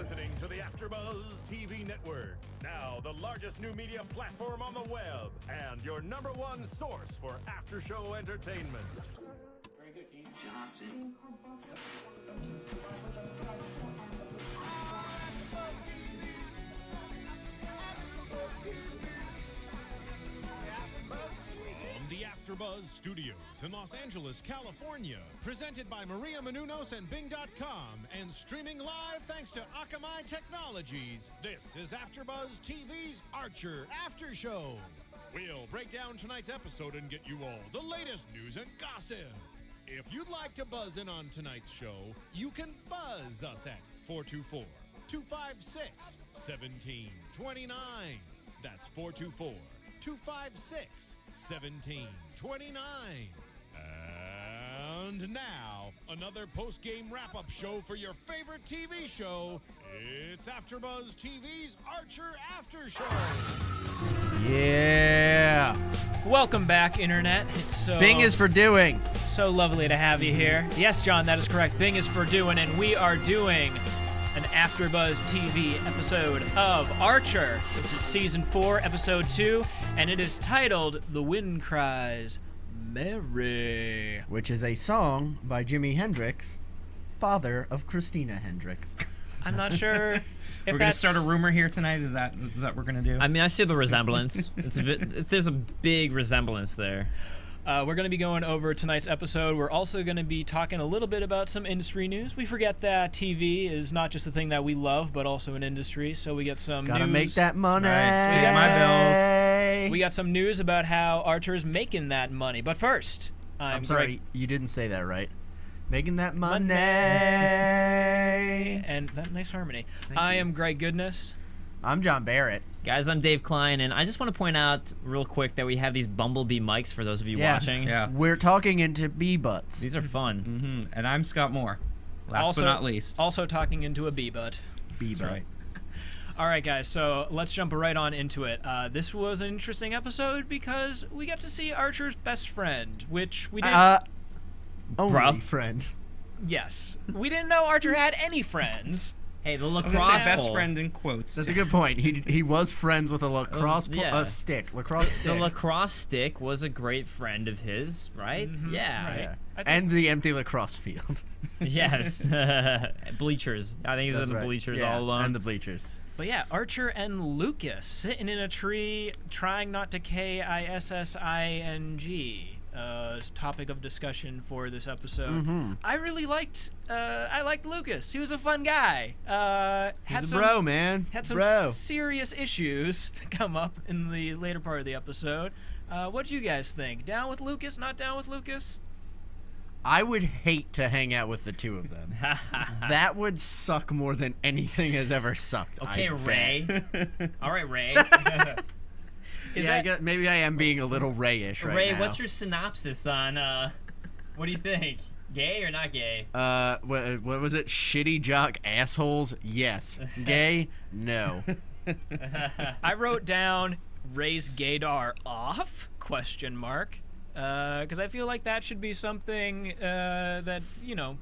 listening to the AfterBuzz TV network, now the largest new media platform on the web, and your #1 source for after-show entertainment. Very good, Keith Johnson. From the AfterBuzz Studios in Los Angeles, California, presented by Maria Menounos and Bing.com, and streaming live thanks to Akamai Technologies, this is AfterBuzz TV's Archer After Show. We'll break down tonight's episode and get you all the latest news and gossip. If you'd like to buzz in on tonight's show, you can buzz us at 424-256-1729. That's 424-256-1729. And now, another post-game wrap-up show for your favorite TV show. It's AfterBuzz TV's Archer After Show. Yeah. Welcome back, Internet. It's so Bing is for doing. So lovely to have you here. Yes, John, that is correct. Bing is for doing, and we are doing an AfterBuzz TV episode of Archer. This is Season 4, Episode 2, and it is titled The Wind Cries Mary. Which is a song by Jimi Hendrix, father of Christina Hendrix. I'm not sure if we're going to start a rumor here tonight. Is that what we're going to do? I mean, I see the resemblance. There's a big resemblance there. We're going to be going over tonight's episode. We're also going to be talking a little bit about some industry news. We forget that TV is not just a thing that we love, but also an industry. So we get some Gotta news. make that money. Right, pay my bills. We got some news about how Archer's making that money. But first, I'm sorry, Greg. you didn't say that right. Making that money. And that nice harmony. I am Greg Goodness. I'm John Barrett. Guys, I'm Dave Klein, and I just want to point out real quick that we have these bumblebee mics for those of you watching. Yeah. We're talking into bee butts. These are fun. And I'm Scott Moore. Last but not least. Also talking into a bee butt. Bee butt. right. All right, guys, so let's jump right on into it. This was an interesting episode because we got to see Archer's best friend, which we didn't... Only friend. Yes. We didn't know Archer had any friends. Hey, the I was lacrosse gonna say best pole. friend in quotes. That's a good point. He was friends with a lacrosse yeah. stick. Lacrosse stick. The lacrosse stick was a great friend of his, right? Yeah. Right. Yeah. I think- And the empty lacrosse field. Yes. Bleachers. I think he's in the bleachers all alone. And the bleachers. But yeah, Archer and Lucas sitting in a tree trying not to KISSING. Topic of discussion for this episode. I really liked Lucas. He was a fun guy. He's a bro, man. Had some serious issues come up in the later part of the episode. What do you guys think? Down with Lucas? Not down with Lucas? I would hate to hang out with the two of them. That would suck more than anything has ever sucked. Okay, Ray. All right, Ray. I guess maybe I am being a little Ray-ish right Ray, now. what's your synopsis on, what do you think? Gay or not gay? What was it? Shitty jock assholes? Yes. Gay? No. I wrote down raise gaydar off? ? Because I feel like that should be something that, you know,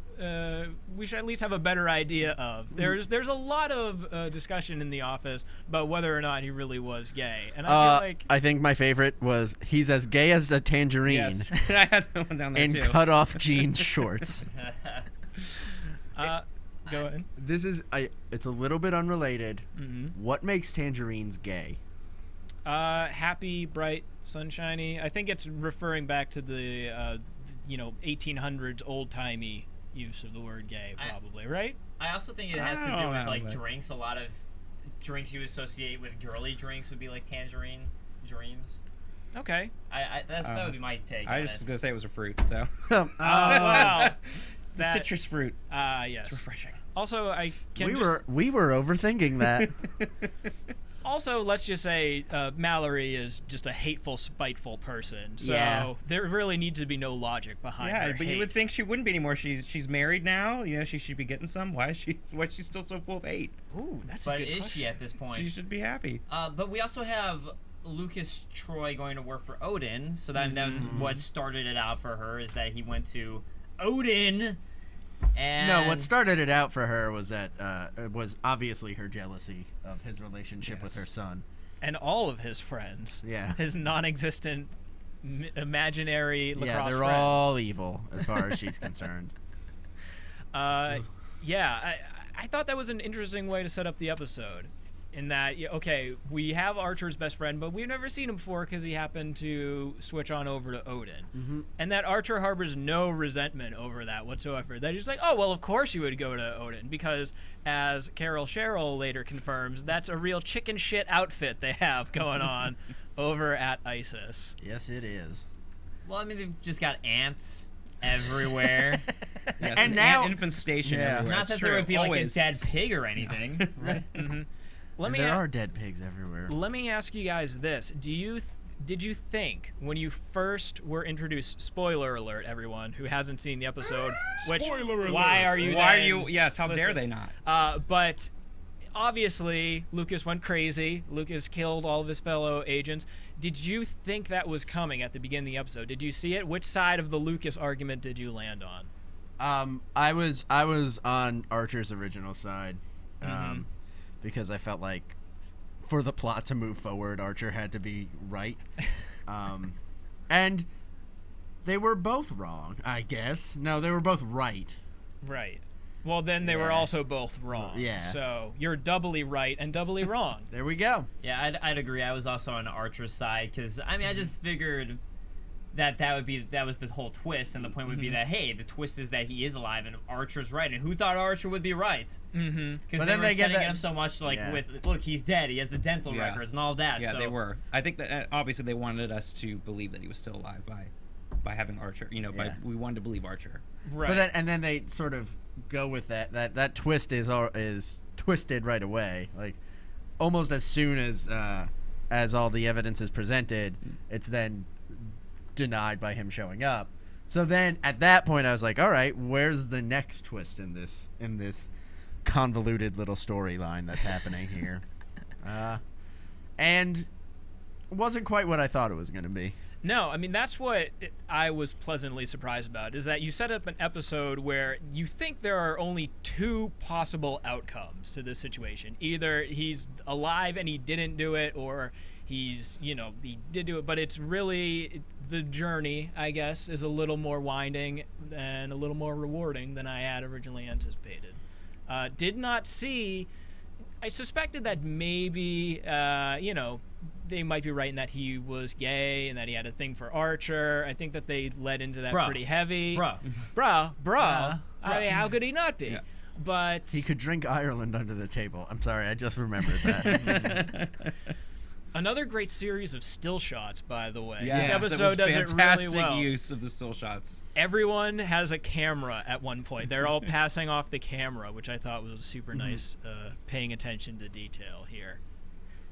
we should at least have a better idea of. There's a lot of discussion in the office about whether or not he really was gay. And I feel like... I think my favorite was he's as gay as a tangerine. Yes. I had that one down there in too. cut-off jeans shorts. Go ahead. This is... it's a little bit unrelated. What makes tangerines gay? Happy, bright, sunshiny. I think it's referring back to the, 1800s old-timey use of the word gay, probably, right? I also think it has to do with, like, drinks. A lot of drinks you associate with girly drinks would be, like, tangerine dreams. Okay. That would be my take I on was just it. going to say it was a fruit, so. Oh, wow. It's a citrus fruit. Yes. It's refreshing. Also, We were overthinking that. Also, let's just say Mallory is just a hateful, spiteful person. So Yeah. there really needs to be no logic behind her Yeah, but you would hate. think she wouldn't be anymore. She's married now. You know, she should be getting some. Why is she still so full of hate? Ooh, that's But a good is question. she at this point? She should be happy. But we also have Lucas Troy going to work for Odin. So that was what started it out for her, is that he went to Odin And No, what started it out for her was that it was obviously her jealousy of his relationship with her son. And all of his friends. Yeah. His non-existent imaginary lacrosse Yeah, they're friends. all evil as far as she's concerned. Yeah, I thought that was an interesting way to set up the episode. In that, okay, we have Archer's best friend, but we've never seen him before because he happened to switch on over to Odin. And that Archer harbors no resentment over that whatsoever. That he's like, oh, well, of course you would go to Odin, because as Carol Cheryl later confirms, that's a real chicken shit outfit they have going on over at ISIS. Yes, it is. Well, I mean, they've just got ants everywhere. Yes, And now infestation. Yeah. everywhere. Not It's that true. there would be Always. like a dead pig or anything. Right? There are dead pigs everywhere. Let me ask you guys this: did you think when you first were introduced? Spoiler alert, everyone who hasn't seen the episode. Which Spoiler alert. why are you? Why are then- you? Yes. How dare Listen. they not? But obviously, Lucas went crazy. Lucas killed all of his fellow agents. Did you think that was coming at the beginning of the episode? Did you see it? Which side of the Lucas argument did you land on? I was on Archer's original side, because I felt like for the plot to move forward, Archer had to be right, and they were both wrong, I guess. No, they were both right. Right. Well, then they were Yeah. also both wrong. Yeah. So you're doubly right and doubly wrong. There we go. Yeah, I'd agree. I was also on Archer's side because I mean I just figured that was the whole twist, and the point would be that hey, the twist is that he is alive and Archer's right, and who thought Archer would be right? Because But they then were they get setting that- it up so much like Yeah. with look, he's dead, he has the dental Yeah. records and all that. Yeah, so. they were. I think that obviously they wanted us to believe that he was still alive by having Archer. Yeah. We wanted to believe Archer. Right. But then they sort of go with that twist is twisted right away, like almost as soon as all the evidence is presented, it's then denied by him showing up. So then at that point I was like, all right, where's the next twist in this convoluted little storyline that's happening here? And it wasn't quite what I thought it was going to be. No, I mean, that's what I was pleasantly surprised about, is that you set up an episode where you think there are only two possible outcomes to this situation. Either he's alive and he didn't do it, or he's, he did do it, but it's really, the journey, I guess, is a little more winding and a little more rewarding than I had originally anticipated. Did not see, I suspected that maybe, they might be right in that he was gay and that he had a thing for Archer. I think that they led into that pretty heavy. Bruh. I mean, how could he not be? Yeah. But He could drink Ireland under the table. I'm sorry, I just remembered that. another great series of still shots, by the way. Yes, This that was episode does it fantastic really well. use of the still shots. Everyone has a camera at one point. They're all passing off the camera, which I thought was super nice, paying attention to detail here.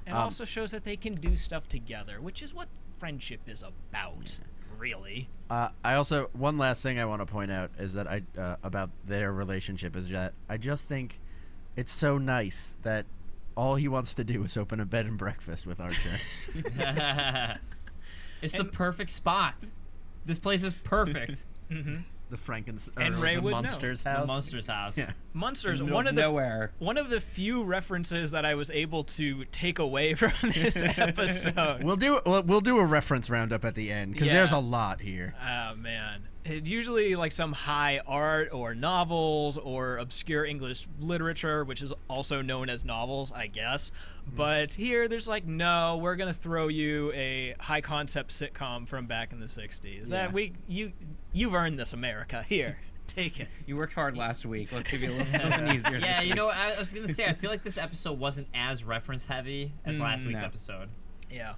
And also shows that they can do stuff together, which is what friendship is about, really. I also, one last thing I want to point out is that about their relationship is that I just think it's so nice that all he wants to do is open a bed and breakfast with Archer. It's the perfect spot. This place is perfect. The And Ray the would know. Munsters The house. Monster's house. Yeah. Munsters, Middle one of of the nowhere. one of the few references that I was able to take away from this episode. We'll do a reference roundup at the end because Yeah. there's a lot here. Oh man, it's usually like some high art or novels or obscure English literature, which is also known as novels, I guess. But here, there's like, no, we're gonna throw you a high concept sitcom from back in the '60s. That you've earned this, America. Here, take it. You worked hard last week. Let's give you a little something easier. Yeah, this you know, week. I was gonna say, I feel like this episode wasn't as reference heavy as last week's No. episode. Yeah.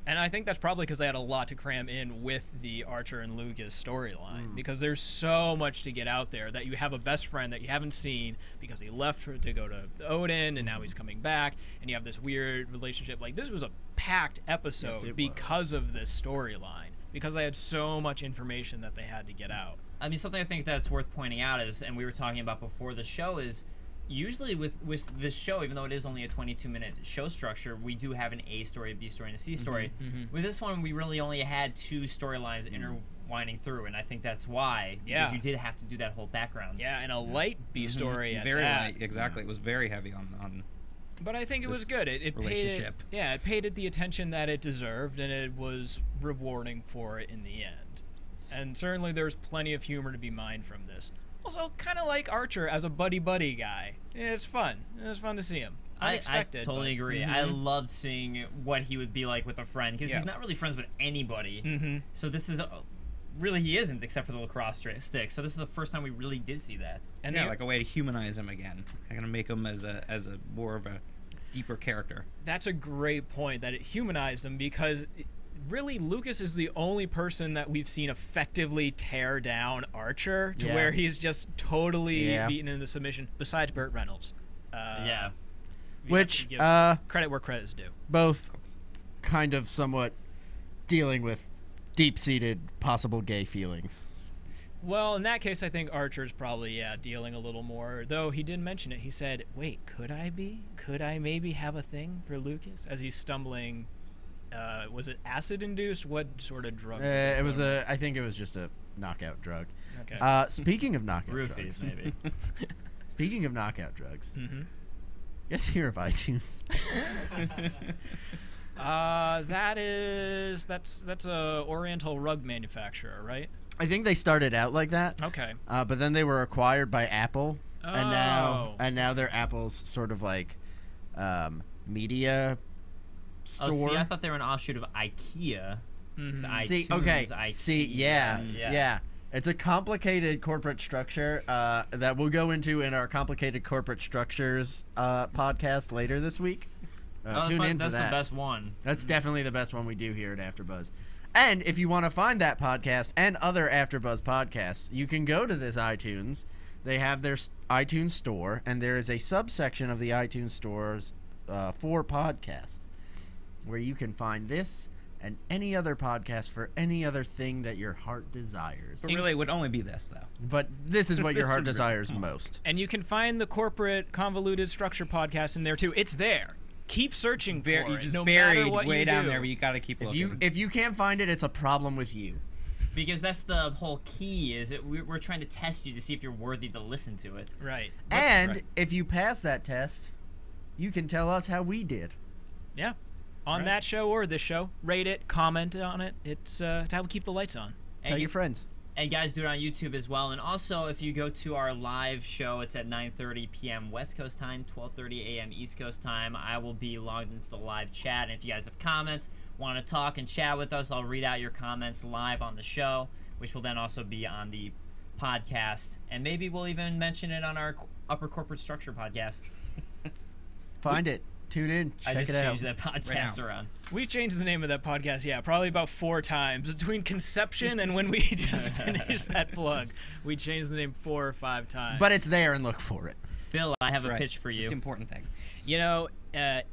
And I think that's probably because they had a lot to cram in with the Archer and Lucas storyline, because there's so much to get out there that you have a best friend that you haven't seen because he left to go to Odin and now he's coming back, and you have this weird relationship. Like, this was a packed episode Yes, it because of this storyline, because they had so much information that they had to get out. I mean, something I think that's worth pointing out is, and we were talking about before the show, is usually with this show, even though it is only a 22-minute show structure, we do have an A story, a B story, and a C story. With this one, we really only had two storylines winding through, and I think that's why. Yeah. Because you did have to do that whole background. Yeah, and a light B story at Very that. light, exactly. It was very heavy on. But I think it was This good. It paid it, relationship. yeah, it paid it the attention that it deserved, and it was rewarding for it in the end. And certainly there's plenty of humor to be mined from this. Also, kind of like Archer as a buddy-buddy guy. It's fun. It was fun to see him. Unexpected. I totally but- agree. I loved seeing what he would be like with a friend, because Yeah. he's not really friends with anybody. Mhm. So this is... really, he isn't, except for the lacrosse stick. So this is the first time we really did see that. And Yeah, the- like a way to humanize him again. I'm gonna make him as a more of a deeper character. That's a great point, that it humanized him, because really Lucas is the only person that we've seen effectively tear down Archer to Yeah. where he's just totally Yeah. beaten into submission, besides Burt Reynolds. Yeah. We have Which, to give credit where credit is due. both kind of somewhat dealing with deep-seated possible gay feelings. Well, in that case, I think Archer's probably, dealing a little more. Though he did mention it. He said, wait, could I be? Could I maybe have a thing for Lucas? As he's stumbling, was it acid-induced? What sort of drug? It was I think it was just a knockout drug. Okay. Speaking of knockout Roofies, drugs. maybe. Speaking of knockout drugs. Mm-hmm. Guess here of iTunes. That's a Oriental rug manufacturer, right? I think they started out like that. Okay. But then they were acquired by Apple, and Oh. now they're Apple's sort of like media store. Oh, see, I thought they were an offshoot of IKEA. It's Mhm. See, iTunes, okay. IKEA. See, yeah, Yeah. yeah. It's a complicated corporate structure that we'll go into in our complicated corporate structures podcast later this week. Oh, Tune in for that's that. the best one. That's definitely the best one we do here at AfterBuzz. And if you want to find that podcast and other AfterBuzz podcasts, you can go to this iTunes. They have their iTunes store, and there is a subsection of the iTunes stores for podcasts where you can find this and any other podcast for any other thing that your heart desires. But really, it would only be this, though. But this is what your This heart would really desires count. most. And you can find the corporate convoluted structure podcast in there too. It's there. Keep searching for You it. just No buried matter what way you down do. there, but you gotta keep looking. If you can't find it, it's a problem with you. Because that's the whole key, is that we're trying to test you to see if you're worthy to listen to it. Right. And right. if you pass that test, you can tell us how we did. Yeah. On right. that show or this show, rate it, comment on it. It's how we keep the lights on. Tell your friends. And guys, do it on YouTube as well. And also, if you go to our live show, it's at 9:30 p.m. West Coast time, 12:30 a.m. East Coast time. I will be logged into the live chat. And if you guys have comments, want to talk and chat with us, I'll read out your comments live on the show, which will then also be on the podcast. And maybe we'll even mention it on our Upper Corporate Structure podcast. Find it. Tune in. I Check just it out. changed that podcast around. We changed the name of that podcast, probably about 4 times. Between conception and when we just finished that plug, we changed the name 4 or 5 times. But it's there and look for it. Phil, I have a Right. pitch for you. It's the important thing. You know,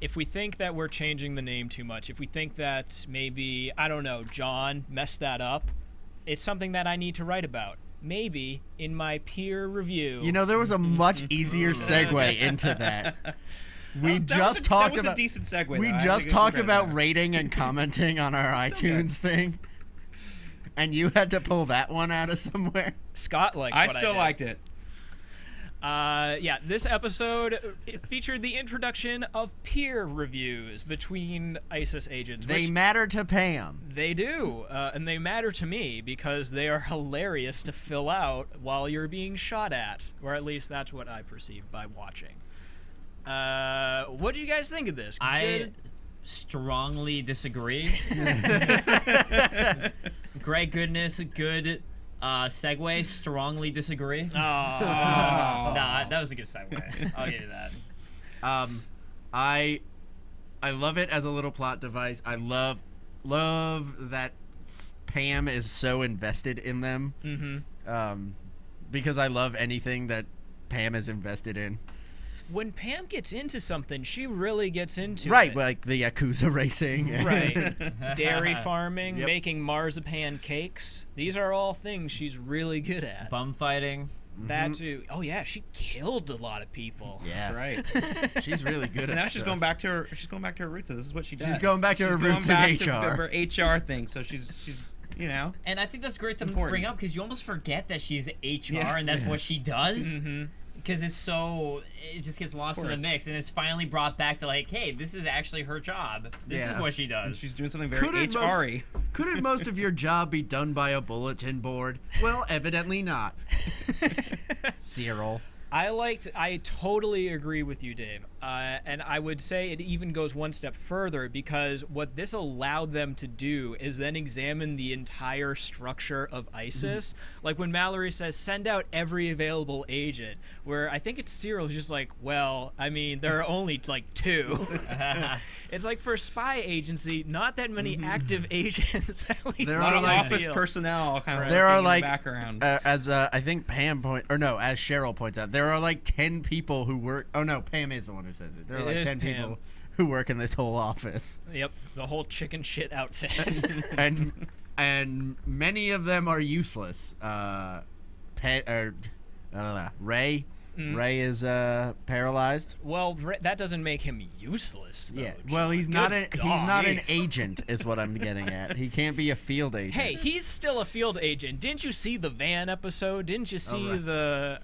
if we think that we're changing the name too much, if we think that maybe, I don't know, John messed that up, it's something that I need to write about. Maybe in my peer review. You know, there was a much easier segue into that. We just talked that was about a decent segue. we though. I just think talked it's about better. rating and commenting on our Still good. iTunes thing, and you had to pull that one out of somewhere. Scott liked I what still did. liked it. This episode it featured the introduction of peer reviews between ISIS agents. They which matter to Pam. they do, and they matter to me because they are hilarious to fill out while you're being shot at, or at least that's what I perceive by watching. What do you guys think of this? I Good? strongly disagree. Greg Goodness, good segue. Strongly disagree. Oh. Nah, that was a good segue. I'll give you that. I love it as a little plot device. I love that Pam is so invested in them. Mm-hmm. Because I love anything that Pam is invested in. When Pam gets into something, she really gets into Right, it. like the Yakuza racing. Right. Dairy farming, Yep. making marzipan cakes. These are all things she's really good at. Bum fighting. That too. Oh yeah, she killed a lot of people. Yeah. That's right. She's really good at now stuff. she's going back to her. She's going back to her roots. So this is what she does. She's going back to her She's going roots in back HR. to her HR thing. So she's You know. And I think that's great to Important. bring up because you almost forget that she's HR Yeah. and that's what she does. Because it just gets lost in the mix, and it's finally brought back to like, hey, this is actually her job. This is what she does. And she's doing something very Couldn't HR-y. Couldn't most of your job be done by a bulletin board? Well, evidently not. Cyril. I totally agree with you, Dave. And I would say it even goes one step further because what this allowed them to do is then examine the entire structure of ISIS. Like when Mallory says, send out every available agent, where I think it's Cyril's just like, well, I mean, there are only like 2. It's like for a spy agency, not that many active agents that we There see are in the like office field. personnel kind of There are in the like, background. as I think Pam as Cheryl points out, there are like 10 people who work. Oh no, Pam is the one who says it. There are It like is 10 Pam. people who work in this whole office, Yep, the whole chicken shit outfit. and many of them are useless. Ray. Ray is paralyzed. Well, that doesn't make him useless, though. Yeah. Well, he's not an God. agent, is what I'm getting at. He can't be a field agent. Hey, he's still a field agent. Didn't you see the van episode? Didn't you see the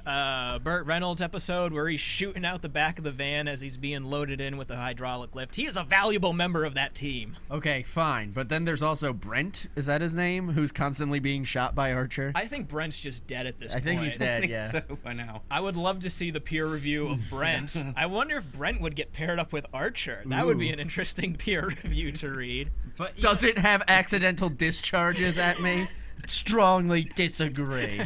Burt Reynolds episode where he's shooting out the back of the van as he's being loaded in with the hydraulic lift? He is a valuable member of that team. Okay, fine. But then there's also Brent. Is that his name? Who's constantly being shot by Archer? I think Brent's just dead at this I point. think he's dead. I think Yeah. so by now. I would love to see the peer review of Brent. I wonder if Brent would get paired up with Archer. That would be an interesting peer review to read. But you Does know- it have accidental discharges at me? Strongly disagree.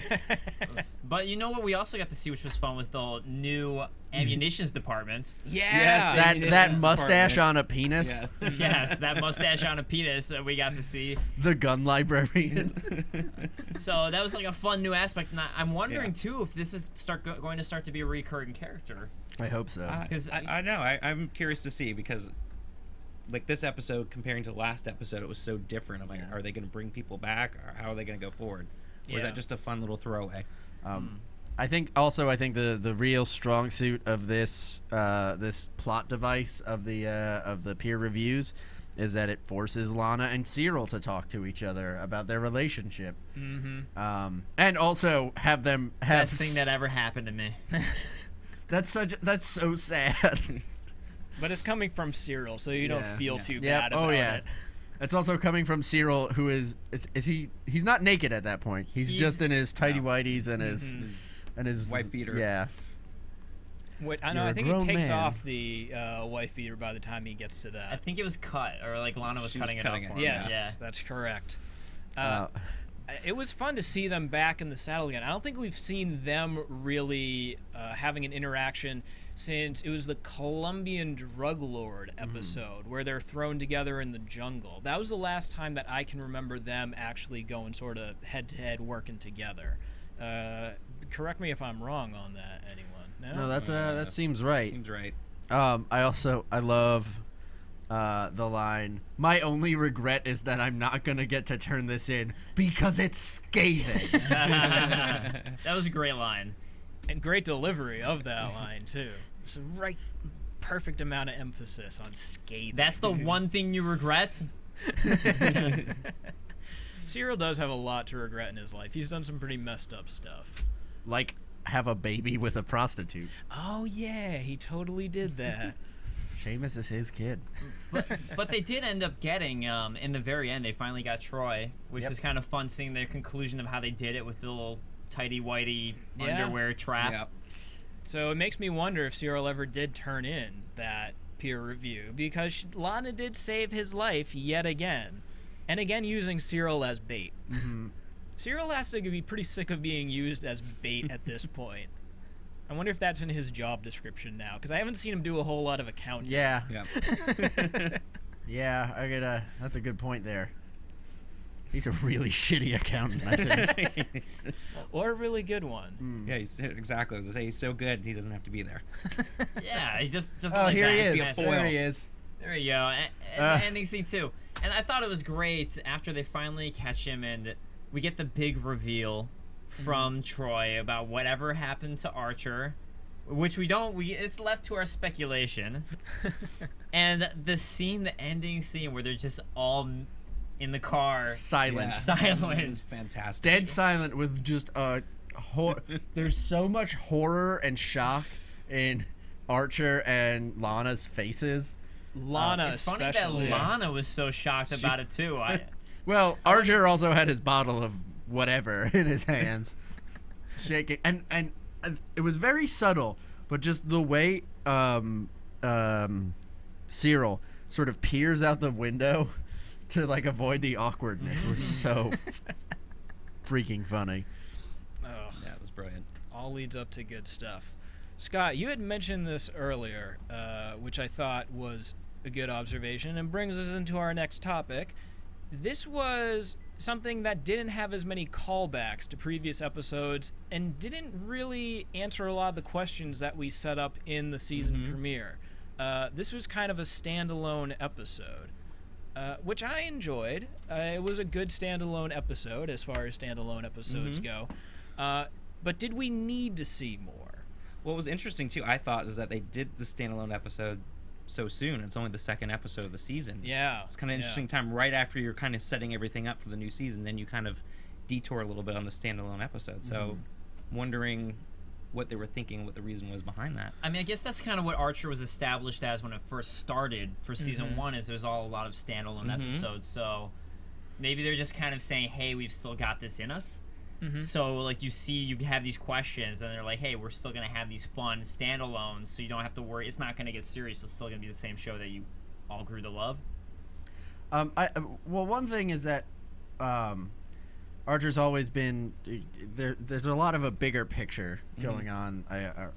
But you know what we also got to see, which was fun, was the new ammunitions department. Yeah. Yes, That mustache on a penis. Yeah. Yes, that mustache on a penis we got to see. The gun librarian. So that was like a fun new aspect. And I'm wondering too if this is going to start to be a recurring character. I hope so. Because I know. I'm curious to see because, like this episode comparing to the last episode, it was so different. I'm like, are they going to bring people back, or how are they going to go forward? Or is that just a fun little throwaway? I think the real strong suit of this this plot device of the peer reviews is that it forces Lana and Cyril to talk to each other about their relationship. And also have them have best thing that ever happened to me. that's so sad. But it's coming from Cyril, so you don't feel too Yeah. bad about it. It's also coming from Cyril, who is he's not naked at that point. He's just in his tighty whities and his White beater. Yeah. What, I know. You're I a think he grown takes man. off the wife beater by the time he gets to that. I think it was cut, or like Lana was She was cutting it cutting up it, for him. Yes, Yeah. that's correct. It was fun to see them back in the saddle again. I don't think we've seen them really having an interaction since it was the Colombian drug lord episode where they're thrown together in the jungle. That was the last time that I can remember them actually going sort of head-to-head working together. Correct me if I'm wrong on that, anyone? No, that seems right. Seems right. I love the line, "My only regret is that I'm not gonna get to turn this in because it's scathing." That was a great line. And great delivery of that line, too. It's a right perfect amount of emphasis on scathing. That's the one thing you regret? Cyril does have a lot to regret in his life. He's done some pretty messed up stuff. Like have a baby with a prostitute. Oh, yeah, he totally did that. Seamus is his kid. But they did end up getting, in the very end, they finally got Troy, which was kind of fun seeing their conclusion of how they did it with the little tighty-whitey underwear trap. Yep. So it makes me wonder if Cyril ever did turn in that peer review, because Lana did save his life yet again. And again, using Cyril as bait. Cyril has to be pretty sick of being used as bait at this point. I wonder if that's in his job description now, because I haven't seen him do a whole lot of accounting. Yeah. Yep. Yeah, that's a good point there. He's a really shitty accountant, I think. Or a really good one. Yeah, exactly. I was gonna say he's so good he doesn't have to be there. Yeah, he just Oh, like here that. he Just is. be a foil. There he is. There you go. And the ending scene too. And I thought it was great after they finally catch him and we get the big reveal from Troy about whatever happened to Archer, which it's left to our speculation. And the ending scene where they're just all in the car. Silence. Yeah. Silent. It was fantastic. Dead silent with just a there's so much horror and shock in Archer and Lana's faces. Lana, It's funny especially. that Lana was so shocked about it too. Well, Archer also had his bottle of whatever in his hands, shaking, and it was very subtle, but just the way Cyril sort of peers out the window to like avoid the awkwardness was so freaking funny. Oh, Yeah, it was brilliant. all leads up to good stuff. Scott, you had mentioned this earlier, which I thought was a good observation and brings us into our next topic. This was something that didn't have as many callbacks to previous episodes and didn't really answer a lot of the questions that we set up in the season premiere. This was kind of a standalone episode, which I enjoyed. It was a good standalone episode as far as standalone episodes go. But did we need to see more? What was interesting too, I thought, is that they did the standalone episode so soon. It's only the second episode of the season. Yeah. It's kind of interesting time right after you're kind of setting everything up for the new season. Then you kind of detour a little bit on the standalone episode. So, wondering what they were thinking, what the reason was behind that. I mean, I guess that's kind of what Archer was established as when it first started for season 1. Is there's a lot of standalone episodes. So maybe they're just kind of saying, "Hey, we've still got this in us." So like you have these questions, and they're like, "Hey, we're still gonna have these fun standalones, so you don't have to worry. It's not gonna get serious. It's still gonna be the same show that you all grew to love." Well, one thing is that Archer's always been there's a lot of a bigger picture going on,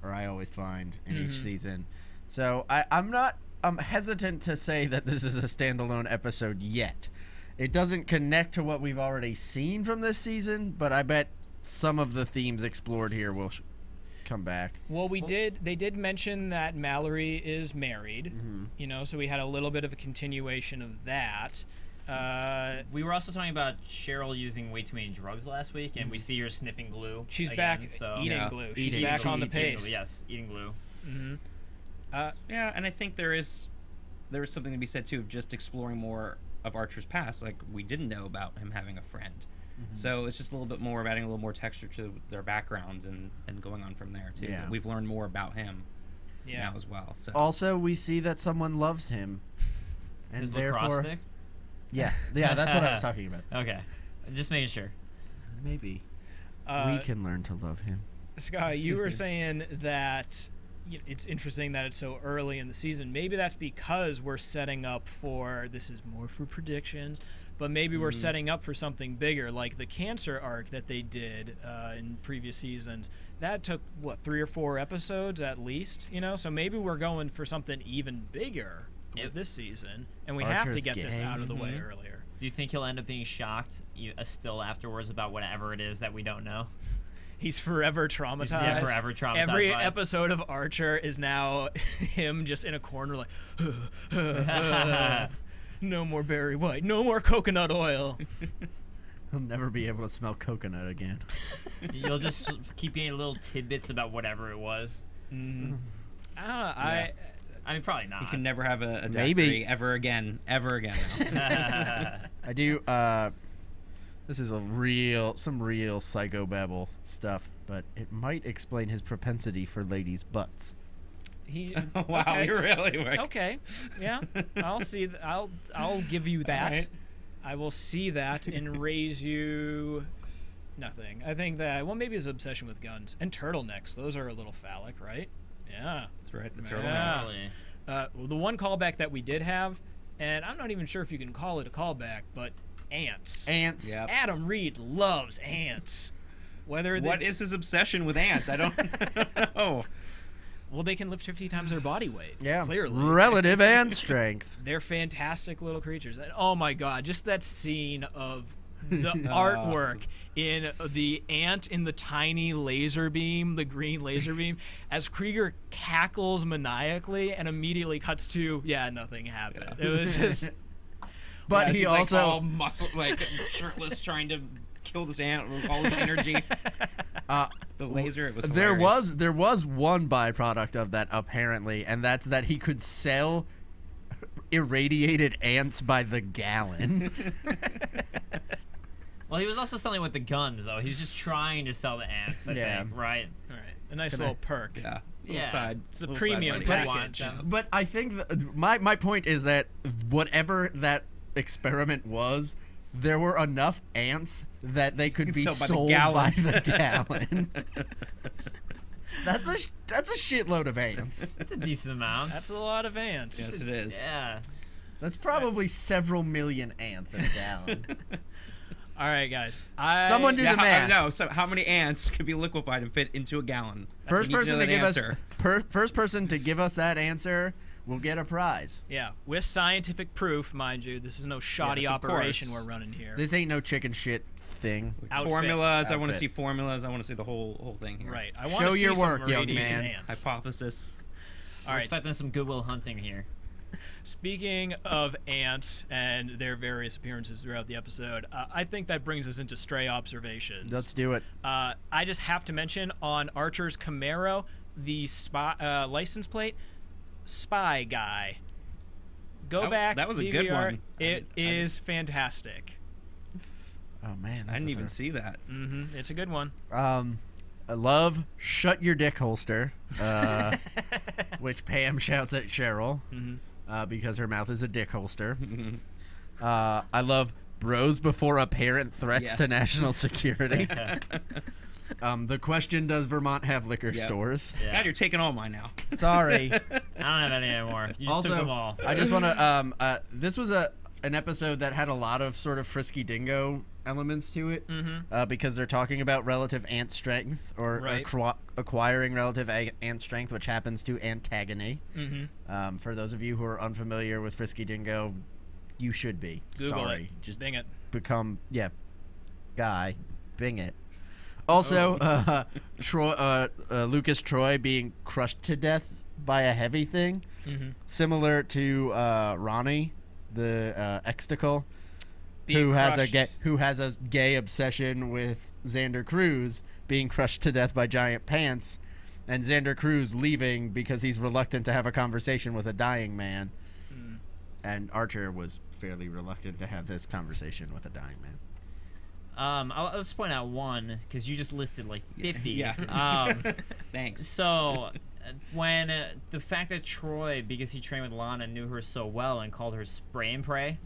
I always find in each season. So I'm hesitant to say that this is a standalone episode yet. It doesn't connect to what we've already seen from this season, but I bet some of the themes explored here will come back. Well, they did mention that Mallory is married, you know, so we had a little bit of a continuation of that. We were also talking about Cheryl using way too many drugs last week, and we see her sniffing glue. She's again, back so eating glue. She's Eating back glue. on the Eating paste. glue, yes, eating glue. Yeah, and I think there is something to be said too of just exploring more of Archer's past. Like, we didn't know about him having a friend, so it's just a little bit more of adding a little more texture to their backgrounds and going on from there too. Yeah. We've learned more about him Yeah. now as well. So Also, we see that someone loves him, and His lacrosse therefore, stick? yeah, that's what I was talking about. Okay, just making sure. Maybe we can learn to love him. Scott, you were saying that it's interesting that it's so early in the season. Maybe that's because we're setting up for, this is more for predictions, but maybe we're setting up for something bigger, like the cancer arc that they did in previous seasons. That took, what, 3 or 4 episodes at least, you know? So maybe we're going for something even bigger with this season, and we have to Archer's get this gay. out of the way earlier. Do you think he'll end up being shocked still afterwards about whatever it is that we don't know? He's forever traumatized. Yeah, forever traumatized. Every by it. episode of Archer is now him just in a corner like, no more Barry White, no more coconut oil. He'll never be able to smell coconut again. You'll just keep getting little tidbits about whatever it was. I don't know. I mean, probably not. you can never have a Maybe. daiquiri ever again now. I do. This is some real psychobabble stuff, but it might explain his propensity for ladies' butts. Wow, okay. you really were. Okay, yeah, I'll see. I'll give you that. Right. I will see that and raise you nothing. I think that maybe his obsession with guns and turtlenecks. Those are a little phallic, right? Yeah. That's right, the turtle. Yeah. Really. Well, the one callback that we did have, and I'm not even sure if you can call it a callback, but ants. Ants. Yep. Adam Reed loves ants. Whether What it's- is his obsession with ants? I don't know. Well, they can lift 50 times their body weight. Yeah. Clearly. Relative and strength. They're fantastic little creatures. And, oh my god, just that scene of the artwork in the ant in the tiny laser beam, the green laser beam, as Krieger cackles maniacally and immediately cuts to, nothing happened. Yeah. It was just... But Yes, he he's also like all muscle, like shirtless, trying to kill this ant with all his energy. The laser, it was hilarious. there was one byproduct of that apparently, and that's that he could sell irradiated ants by the gallon. Well, he was also selling with the guns, though. He was just trying to sell the ants, I think, right? All right, a nice little perk. Yeah. Yeah. It's a premium package. But I think my point is that whatever that experiment was, there were enough ants that they could be sold by the gallon. That's a shitload of ants. That's a decent amount. That's a lot of ants. Yes, it is. Yeah. That's probably several million ants in a gallon. All right, guys. Someone do the math. No, so how many ants could be liquefied and fit into a gallon? First person to give us that answer will get a prize. Yeah, with scientific proof, mind you. This is no shoddy Yes, of operation course. we're running here. This ain't no chicken shit thing. Outfit. Formulas. I want to Outfit. see formulas. I want to see the whole thing here. Right. I want Show to see your some work, young irradiated man. ants. Hypothesis. All We're right. expecting some Goodwill Hunting here. Speaking of ants and their various appearances throughout the episode, I think that brings us into stray observations. Let's do it. I just have to mention on Archer's Camaro, the spy, license plate, Spy Guy. Go back. that was a DVR. good one. It is fantastic. Oh man, I didn't even see that. Mm-hmm. It's a good one. I love "Shut Your Dick Holster," which Pam shouts at Cheryl because her mouth is a dick holster. I love "Bros Before Apparent Threats to National Security." The question: does Vermont have liquor stores? Yeah. God, you're taking all mine now. Sorry. I don't have any anymore. You just took them all. I just want to. This was an episode that had a lot of sort of frisky dingo elements to it, because they're talking about relative ant strength or acquiring relative ant strength, which happens to antagony. For those of you who are unfamiliar with frisky dingo, you should be. Google Sorry, it. just Bing it. become guy, Bing it. Also, Lucas Troy being crushed to death by a heavy thing, similar to Ronnie, the Exticle, who has a gay obsession with Xander Cruz being crushed to death by giant pants, and Xander Cruz leaving because he's reluctant to have a conversation with a dying man. And Archer was fairly reluctant to have this conversation with a dying man. I'll just point out one because you just listed like 50. Yeah. Thanks. So, when the fact that Troy, because he trained with Lana, knew her so well and called her spray and pray,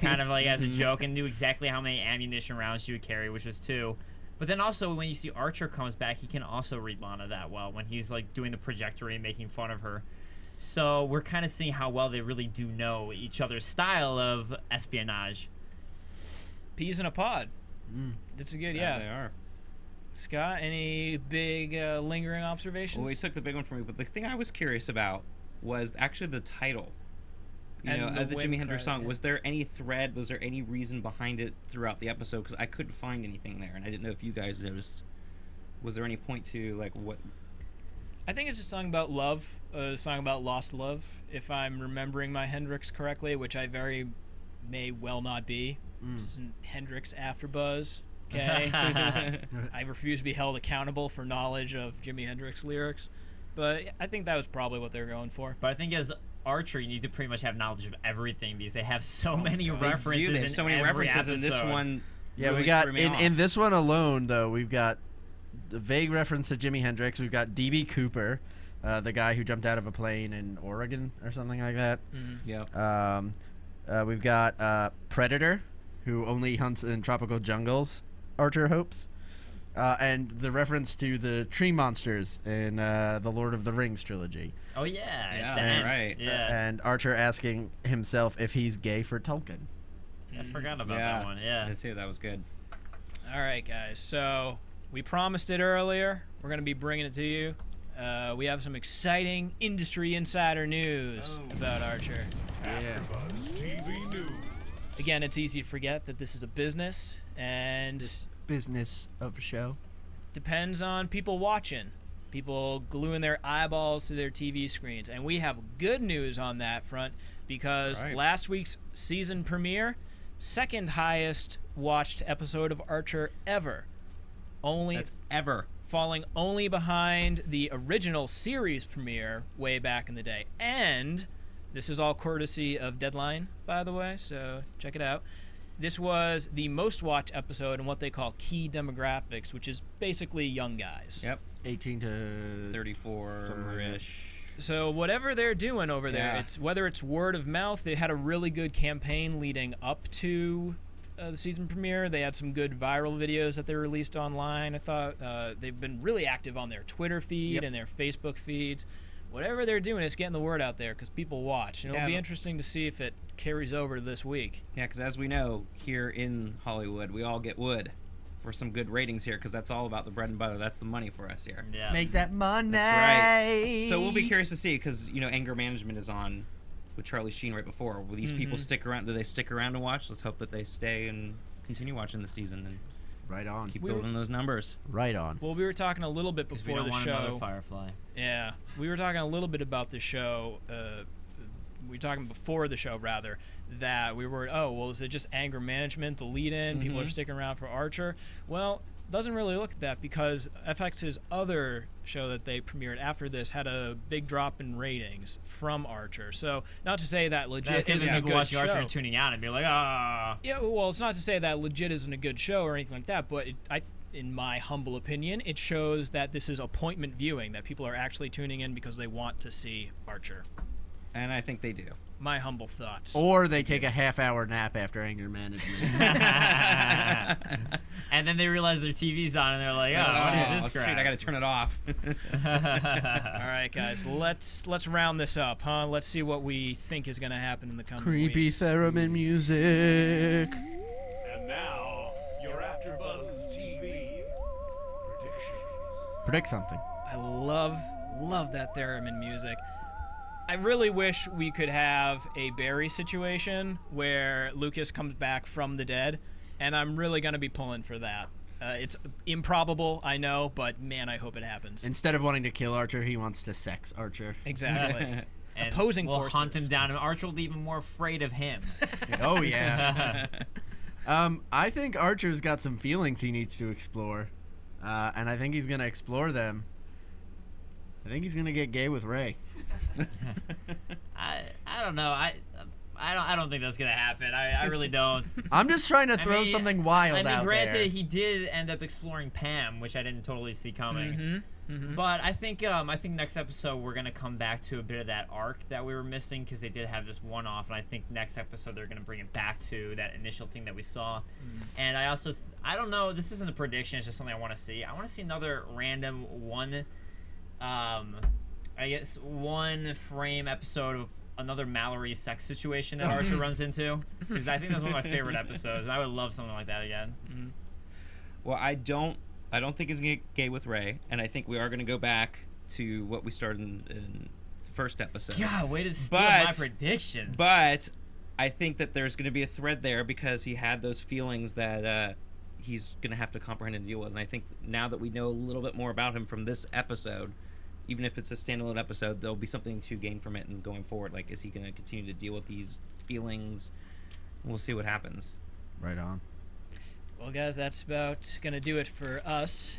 kind of like as a joke, and knew exactly how many ammunition rounds she would carry, which was 2. But then also when you see Archer comes back, he can also read Lana that well when he's like doing the trajectory and making fun of her. So we're kind of seeing how well they really do know each other's style of espionage. Peas in a pod. That's a good, They are. Scott, any big lingering observations? Well, he took the big one for me, but the thing I was curious about was actually the title. You know, the Jimi Hendrix song. Was there any thread? Was there any reason behind it throughout the episode? Because I couldn't find anything there, and I didn't know if you guys noticed. Was there any point to like what? I think it's a song about love, a song about lost love, if I'm remembering my Hendrix correctly, which I very may well not be. This isn't Hendrix AfterBuzz. Okay. I refuse to be held accountable for knowledge of Jimi Hendrix lyrics, but I think that was probably what they're going for. But I think as Archer, you need to pretty much have knowledge of everything because they have so many references. They have so many every references in this episode. one. Yeah, really we got threw me off. in this one alone though. We've got the vague reference to Jimi Hendrix. We've got D.B. Cooper, the guy who jumped out of a plane in Oregon or something like that. Yeah. We've got Predator, who only hunts in tropical jungles, Archer hopes. And the reference to the tree monsters in the Lord of the Rings trilogy. Oh yeah, Yeah, the that's ants. right. Yeah, And Archer asking himself if he's gay for Tolkien. I forgot about that one. Yeah. Me too. That was good. All right, guys. So we promised it earlier. We're going to be bringing it to you. We have some exciting industry insider news about Archer. AfterBuzz TV News. Again, it's easy to forget that this is a business, and Business of show. depends on people watching, people gluing their eyeballs to their TV screens. And we have good news on that front because last week's season premiere, second highest watched episode of Archer ever. That's ever. Falling only behind the original series premiere way back in the day. And This is all courtesy of Deadline, by the way, so check it out. This was the most watched episode in what they call key demographics, which is basically young guys. Yep. 18 to 34-ish. So whatever they're doing over there, it's whether it's word of mouth. They had a really good campaign leading up to the season premiere. They had some good viral videos that they released online. I thought they've been really active on their Twitter feed and their Facebook feeds. Whatever they're doing, it's getting the word out there because people watch. And it'll be interesting to see if it carries over to this week. Yeah, because as we know, here in Hollywood, we all get wood for some good ratings here because that's all about the bread and butter. That's the money for us here. Yeah. make that money. That's right. So we'll be curious to see because, you know, Anger Management is on with Charlie Sheen right before. Will these people stick around? Do they stick around and watch? Let's hope that they stay and continue watching the season and Right on. keep building those numbers. Right on. Well, we were talking a little bit 'Cause before we don't the want show. another Firefly. Yeah, we were talking a little bit about the show. We were talking before the show, rather, that we were, oh, well, is it just Anger Management, the lead-in? People are sticking around for Archer. Well, doesn't really look at that because FX's other show that they premiered after this had a big drop in ratings from Archer. So, not to say that legit isn't a people good watching Archer show. and tuning out and be like, ah. Yeah, well, it's not to say that legit isn't a good show or anything like that, but in my humble opinion, it shows that this is appointment viewing, that people are actually tuning in because they want to see Archer. And I think they do. My humble thoughts. Or they take a half-hour nap after Anger Management. And then they realize their TV's on and they're like, oh, what is this crap? Shit, I gotta turn it off. All right, guys, let's round this up, huh? Let's see what we think is going to happen in the coming Creepy weeks. theremin music. And now, your AfterBuzz TV predictions. Predict something. I love that theremin music. I really wish we could have a Barry situation where Lucas comes back from the dead, and I'm really going to be pulling for that. It's improbable, I know, but man, I hope it happens. Instead of wanting to kill Archer, he wants to sex Archer. Exactly. And Opposing we'll forces. hunt him down, and Archer will be even more afraid of him. Oh, yeah. I think Archer's got some feelings he needs to explore, and I think he's going to explore them. I think he's going to get gay with Ray. I don't know. I don't think that's gonna happen. I really don't. I'm just trying to throw something wild out there. I mean, granted, he did end up exploring Pam, which I didn't totally see coming. But I think next episode we're gonna come back to a bit of that arc that we were missing because they did have this one-off, and I think next episode they're gonna bring it back to that initial thing that we saw. And I also I don't know. This isn't a prediction. It's just something I want to see. I want to see another random one. I guess one frame episode of another Mallory sex situation that Archer runs into, because I think that's one of my favorite episodes. I would love something like that again. Well, I don't think he's gonna get gay with Ray, and I think we are gonna go back to what we started in the first episode. God, way to steal my predictions. But I think that there's gonna be a thread there because he had those feelings that he's gonna have to comprehend and deal with, and I think now that we know a little bit more about him from this episode, even if it's a standalone episode, there'll be something to gain from it and going forward. Like, is he going to continue to deal with these feelings? We'll see what happens. Right on. Well, guys, that's about going to do it for us.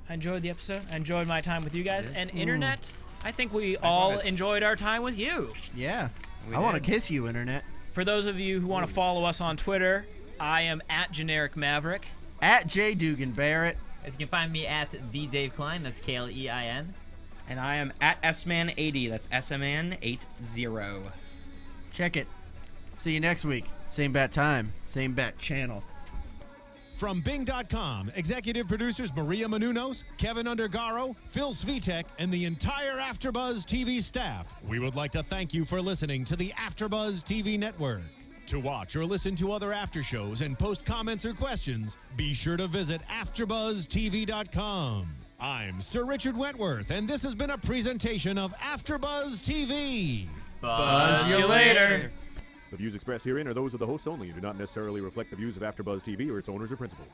I enjoyed the episode. I enjoyed my time with you guys. And Internet, I think we all enjoyed our time with you. Yeah. I want to kiss you, Internet. For those of you who want to follow us on Twitter, I am at Generic Maverick. At J. Dugan Barrett. As you can find me at the Dave Klein, that's Klein. And I am at SMan80, that's SMan80. Check it. See you next week. Same bat time, same bat channel. From Bing.com, executive producers Maria Menounos, Kevin Undergaro, Phil Svitek, and the entire AfterBuzz TV staff, we would like to thank you for listening to the AfterBuzz TV network. To watch or listen to other after shows and post comments or questions, be sure to visit AfterBuzzTV.com. I'm Sir Richard Wentworth, and this has been a presentation of AfterBuzz TV. Buzz you later. The views expressed herein are those of the hosts only and do not necessarily reflect the views of AfterBuzz TV or its owners or principals.